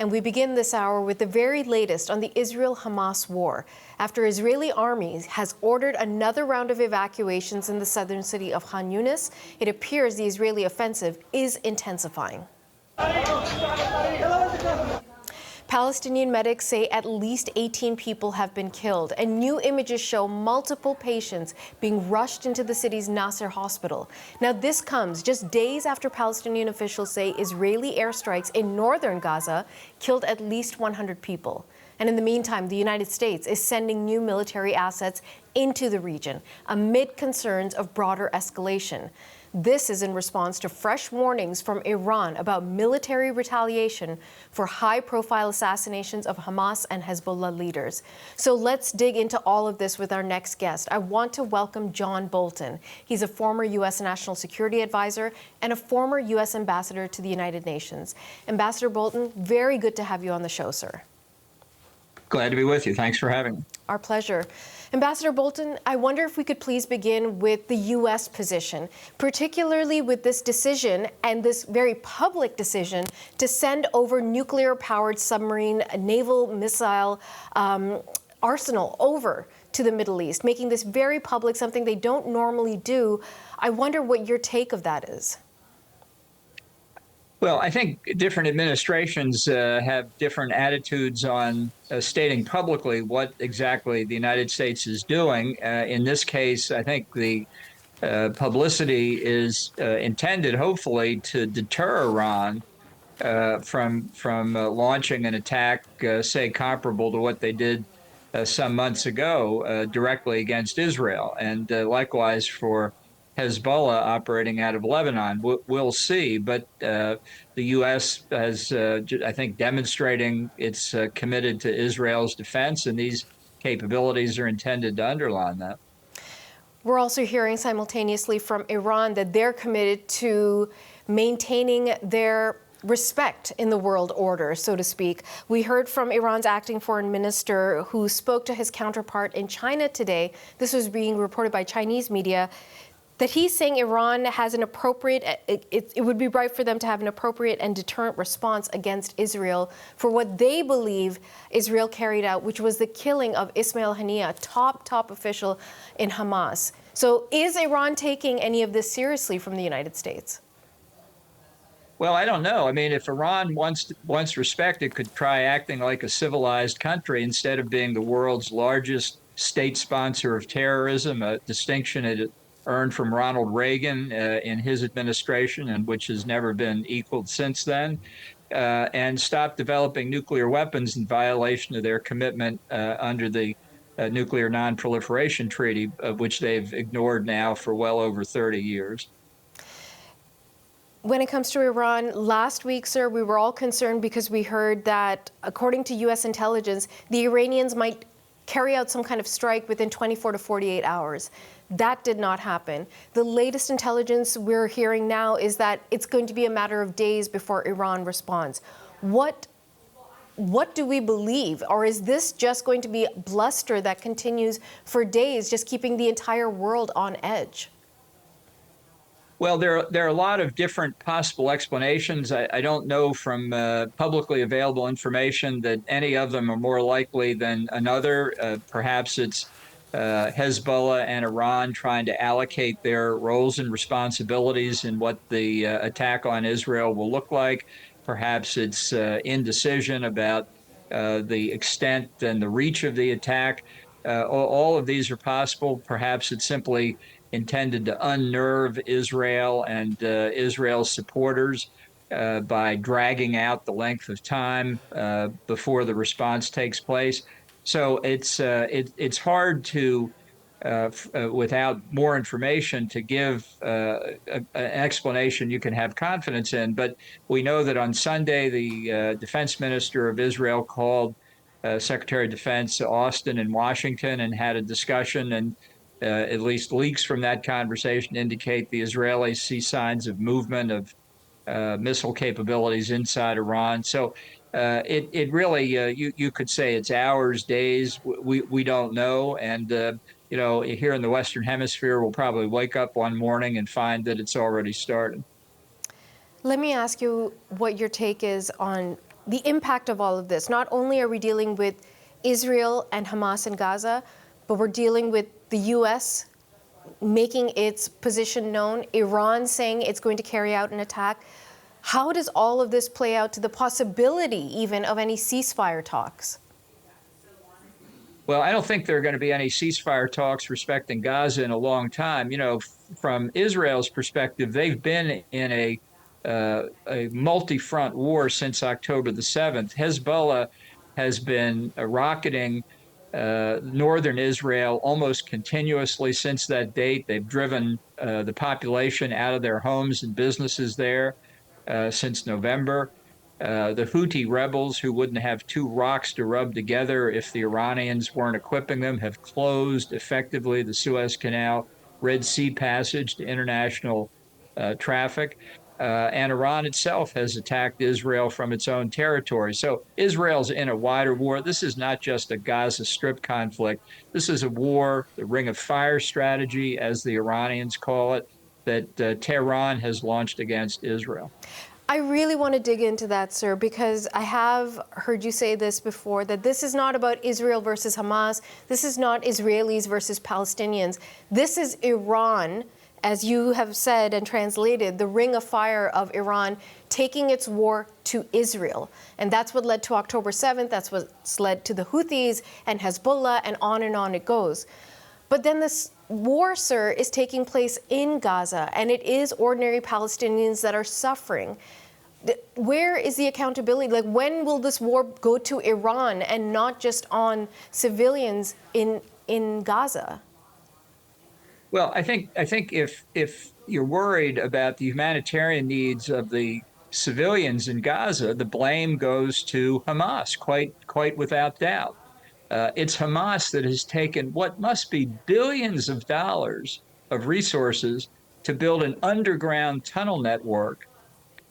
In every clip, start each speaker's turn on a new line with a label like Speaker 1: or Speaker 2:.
Speaker 1: And we begin this hour with the very latest on the Israel-Hamas war, after Israeli army has ordered another round of evacuations in the southern city of Khan Yunis. It appears the Israeli offensive is intensifying. Palestinian medics say at least 18 people have been killed, and new images show multiple patients being rushed into the city's Nasser hospital. Now, this comes just days after Palestinian officials say Israeli airstrikes in northern Gaza killed at least 100 people. And in the meantime, the United States is sending new military assets into the region amid concerns of broader escalation. This is in response to fresh warnings from Iran about military retaliation for high-profile assassinations of Hamas and Hezbollah leaders. So let's dig into all of this with our next guest. I want to welcome John Bolton. He's a former U.S. National Security Advisor and a former U.S. Ambassador to the United Nations. Ambassador Bolton, very good to have you on the show, sir.
Speaker 2: Glad to be with you. Thanks for having me.
Speaker 1: Our pleasure. Ambassador Bolton, I wonder if we could please begin with the U.S. position, particularly with this decision and this very public decision to send over nuclear-powered submarine naval missile arsenal over to the Middle East, making this very public, something they don't normally do. I wonder what your take of that is.
Speaker 2: Well, I think different administrations have different attitudes on stating publicly what exactly the United States is doing. In this case, I think the publicity is intended, hopefully, to deter Iran from launching an attack, say, comparable to what they did some months ago directly against Israel, and likewise for Hezbollah operating out of Lebanon. We'll see, but the U.S. has, I think, demonstrating it's committed to Israel's defense, and these capabilities are intended to underline that.
Speaker 1: We're also hearing simultaneously from Iran that they're committed to maintaining their respect in the world order, so to speak. We heard from Iran's acting foreign minister who spoke to his counterpart in China today. This was being reported by Chinese media, that he's saying Iran has an appropriate, it would be right for them to have an appropriate and deterrent response against Israel for what they believe Israel carried out, which was the killing of Ismail Haniyeh, top official in Hamas. So is Iran taking any of this seriously from the United States?
Speaker 2: Well, I don't know. I mean, if Iran wants respect, it could try acting like a civilized country instead of being the world's largest state sponsor of terrorism, a distinction it earned from Ronald Reagan in his administration, and which has never been equaled since then, and stop developing nuclear weapons in violation of their commitment under the Nuclear Non-Proliferation Treaty, which they've ignored now for well over 30 years.
Speaker 1: When it comes to Iran, last week, sir, we were all concerned because we heard that, according to U.S. intelligence, the Iranians might carry out some kind of strike within 24 to 48 hours. That did not happen. The latest intelligence we're hearing now is that it's going to be a matter of days before Iran responds. What do we believe? Or is this just going to be bluster that continues for days, just keeping the entire world on edge?
Speaker 2: Well, there are a lot of different possible explanations. I don't know from publicly available information that any of them are more likely than another. Perhaps it's Hezbollah and Iran trying to allocate their roles and responsibilities in what the attack on Israel will look like. Perhaps it's indecision about the extent and the reach of the attack. All of these are possible. Perhaps it's simply intended to unnerve Israel and Israel's supporters by dragging out the length of time before the response takes place. So it's hard to, without more information, to give an explanation you can have confidence in. But we know that on Sunday, the defense minister of Israel called Secretary of Defense Austin in Washington and had a discussion, and at least leaks from that conversation indicate the Israelis see signs of movement of missile capabilities inside Iran. So it really, you could say it's hours, days, we don't know. And, you know, here in the Western Hemisphere, we'll probably wake up one morning and find that it's already started.
Speaker 1: Let me ask you what your take is on the impact of all of this. Not only are we dealing with Israel and Hamas in Gaza, but we're dealing with the U.S. making its position known, Iran saying it's going to carry out an attack. How does all of this play out to the possibility even of any ceasefire talks?
Speaker 2: Well, I don't think there are going to be any ceasefire talks respecting Gaza in a long time. You know, from Israel's perspective, they've been in a multi-front war since October the 7th. Hezbollah has been rocketing northern Israel almost continuously since that date. They've driven the population out of their homes and businesses there since November. The Houthi rebels, who wouldn't have two rocks to rub together if the Iranians weren't equipping them, have closed effectively the Suez Canal, Red Sea passage to international traffic. And Iran itself has attacked Israel from its own territory. So Israel's in a wider war. This is not just a Gaza Strip conflict. This is a war, the Ring of Fire strategy, as the Iranians call it, that Tehran has launched against Israel.
Speaker 1: I really want to dig into that, sir, because I have heard you say this before, that this is not about Israel versus Hamas. This is not Israelis versus Palestinians. This is Iran, as you have said and translated, the ring of fire of Iran taking its war to Israel. And that's what led to October 7th. That's what's led to the Houthis and Hezbollah, and on it goes. But then this war, sir, is taking place in Gaza, and it is ordinary Palestinians that are suffering. Where is the accountability? Like, when will this war go to Iran and not just on civilians in Gaza?
Speaker 2: Well, I think if you're worried about the humanitarian needs of the civilians in Gaza, the blame goes to Hamas, quite without doubt. It's Hamas that has taken what must be billions of dollars of resources to build an underground tunnel network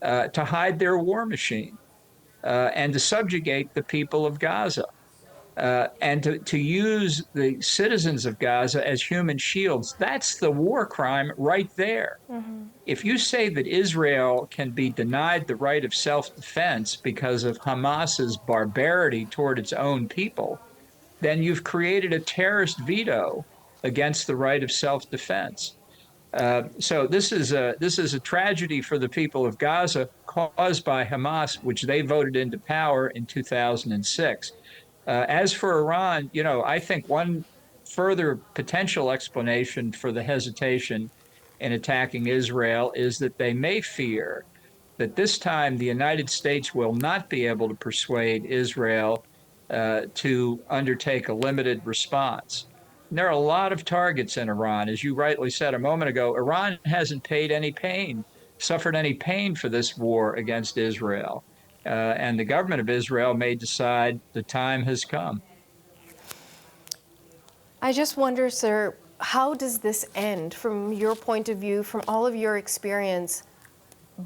Speaker 2: to hide their war machine and to subjugate the people of Gaza. And to use the citizens of Gaza as human shields. That's the war crime right there. Mm-hmm. If you say that Israel can be denied the right of self-defense because of Hamas's barbarity toward its own people, then you've created a terrorist veto against the right of self-defense. So this is a tragedy for the people of Gaza caused by Hamas, which they voted into power in 2006. As for Iran, you know, I think one further potential explanation for the hesitation in attacking Israel is that they may fear that this time the United States will not be able to persuade Israel to undertake a limited response. And there are a lot of targets in Iran. As you rightly said a moment ago, Iran hasn't suffered any pain for this war against Israel. And the government of Israel may decide the time has come.
Speaker 1: I just wonder, sir, how does this end from your point of view, from all of your experience?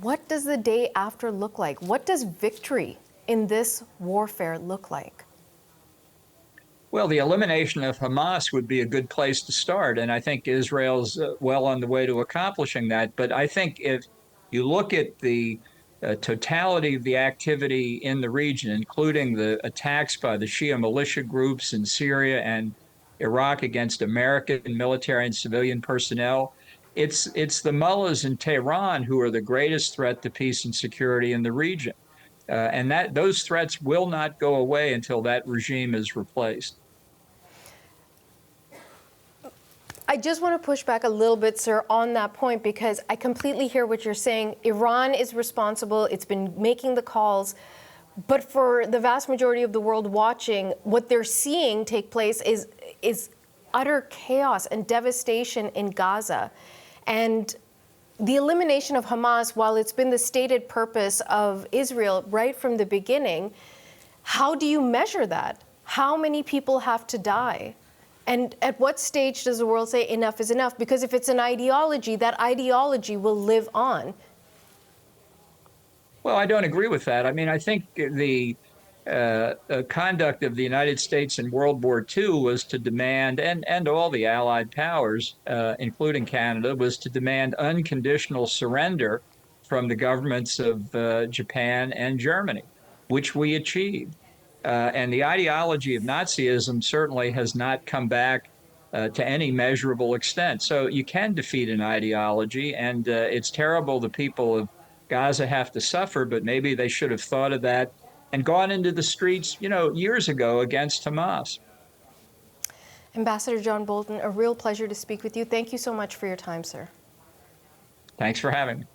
Speaker 1: What does the day after look like? What does victory in this warfare look like?
Speaker 2: Well, the elimination of Hamas would be a good place to start. And I think Israel's well on the way to accomplishing that. But I think if you look at the totality of the activity in the region, including the attacks by the Shia militia groups in Syria and Iraq against American military and civilian personnel, it's the mullahs in Tehran who are the greatest threat to peace and security in the region. And those threats will not go away until that regime is replaced.
Speaker 1: I just want to push back a little bit, sir, on that point, because I completely hear what you're saying. Iran is responsible. It's been making the calls. But for the vast majority of the world watching, what they're seeing take place is utter chaos and devastation in Gaza. And the elimination of Hamas, while it's been the stated purpose of Israel right from the beginning, how do you measure that? How many people have to die? And at what stage does the world say enough is enough? Because if it's an ideology, that ideology will live on.
Speaker 2: Well, I don't agree with that. I mean, I think the conduct of the United States in World War II was to demand, and all the Allied powers, including Canada, was to demand unconditional surrender from the governments of Japan and Germany. which we achieved. And the ideology of Nazism certainly has not come back to any measurable extent. So you can defeat an ideology, and it's terrible the people of Gaza have to suffer, but maybe they should have thought of that and gone into the streets, years ago against Hamas.
Speaker 1: Ambassador John Bolton, a real pleasure to speak with you. Thank you so much for your time, sir.
Speaker 2: Thanks for having me.